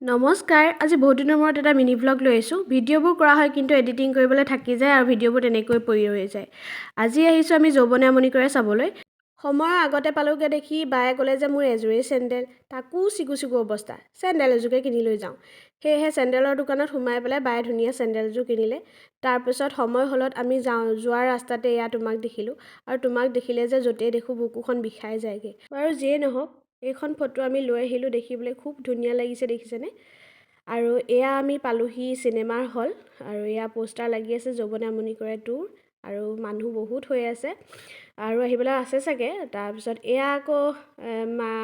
নমস্কাৰ আজি বহুত দিনৰ মূৰত এটা মিনি ব্লগ লৈ আহিছোঁ ভিডিঅ'বোৰ কৰা হয় কিন্তু এডিটিং কৰিবলৈ থাকি যায় আৰু ভিডিঅ'বোৰ তেনেকৈ পৰি ৰৈ যায় আজি আহিছোঁ আমি যৌৱনে আমনি কৰে চাবলৈ সময়ৰ আগতে পালোগে দেখি বায়ে ক'লে যে মোৰ এযোৰেই চেণ্ডেল তাকো চিকু অৱস্থা চেণ্ডেল এযোৰকে কিনি লৈ যাওঁ সেয়েহে চেণ্ডেলৰ দোকানত সোমাই পেলাই বায়ে ধুনীয়া চেণ্ডেলযোৰ কিনিলে তাৰপিছত সময় হ'লত আমি যোৱাৰ ৰাস্তাতে এয়া তোমাক দেখিলোঁ আৰু তোমাক দেখিলে যে য'তেই দেখোঁ বুকুখন বিষাই যায়গৈ বাৰু যিয়ে নহওক এইখন ফটো আমি লৈ আহিলোঁ দেখিবলৈ খুব ধুনীয়া লাগিছে দেখিছেনে আৰু এয়া আমি পালোহি চিনেমাৰ হল আৰু এয়া পোষ্টাৰ লাগি আছে যৌৱনে আমনি কৰে 2 আৰু মানুহ বহুত হৈ আছে আৰু আহিবলৈ আছে চাগে তাৰপিছত এয়া আকৌ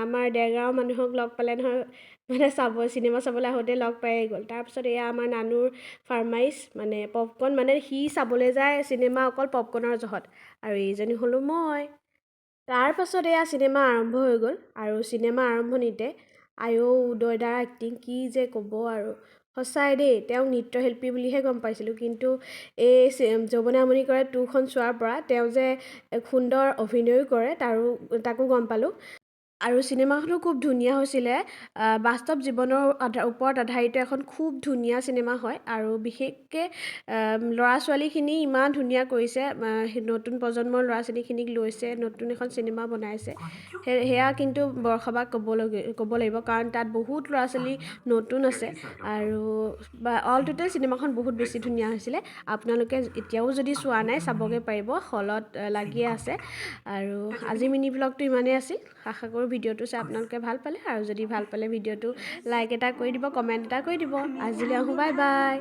আমাৰ ডেৰগাঁও মানুহক লগ পালে নহয় মানে চিনেমা চাবলৈ আহোঁতে লগ পাই গ'ল তাৰপিছত এয়া আমাৰ নানুৰ ফাৰ্মাইজ মানে পপকৰ্ণ মানে সি চাবলৈ যায় চিনেমা অকল পপকৰ্ণৰ জহত আৰু এইজনী হ'লোঁ মই তাৰপাছত এয়া চিনেমা আৰম্ভ হৈ গ'ল আৰু চিনেমা আৰম্ভণিতে উদয়দাৰ এক্টিং কি যে ক'ব আৰু সঁচাই দেই তেওঁক নৃত্যশিল্পী বুলিহে গম পাইছিলোঁ কিন্তু এই যৌৱনে আমনি কৰে 2খন চোৱাৰ পৰা তেওঁ যে সুন্দৰ অভিনয়ো কৰে তাকো গম পালোঁ আৰু চিনেমাখনো খুব ধুনীয়া হৈছিলে বাস্তৱ জীৱনৰ ওপৰত আধাৰিত এখন খুব ধুনীয়া চিনেমা হয় আৰু বিশেষকৈ ল'ৰা ছোৱালীখিনি ইমান ধুনীয়া কৰিছে নতুন প্ৰজন্মৰ ল'ৰা ছোৱালীখিনিক লৈছে নতুন এখন চিনেমা বনাইছে সেয়া কিন্তু বৰসবাক ক'ব লাগিব কাৰণ তাত বহুত ল'ৰা ছোৱালী নতুন আছে আৰু অল টোটেল চিনেমাখন বহুত বেছি ধুনীয়া হৈছিলে আপোনালোকে এতিয়াও যদি চোৱা নাই চাবগৈ পাৰিব হলত লাগিয়ে আছে আৰু আজি মিনি ব্লগটো ইমানেই আছিল আশা কৰোঁ ভিডিঅ'টো চাই আপোনালোকে ভাল পালে আৰু যদি ভাল পালে ভিডিঅ'টো লাইক এটা কৰি দিব কমেণ্ট এটা কৰি দিব আজিলৈ আহোঁ বাই বাই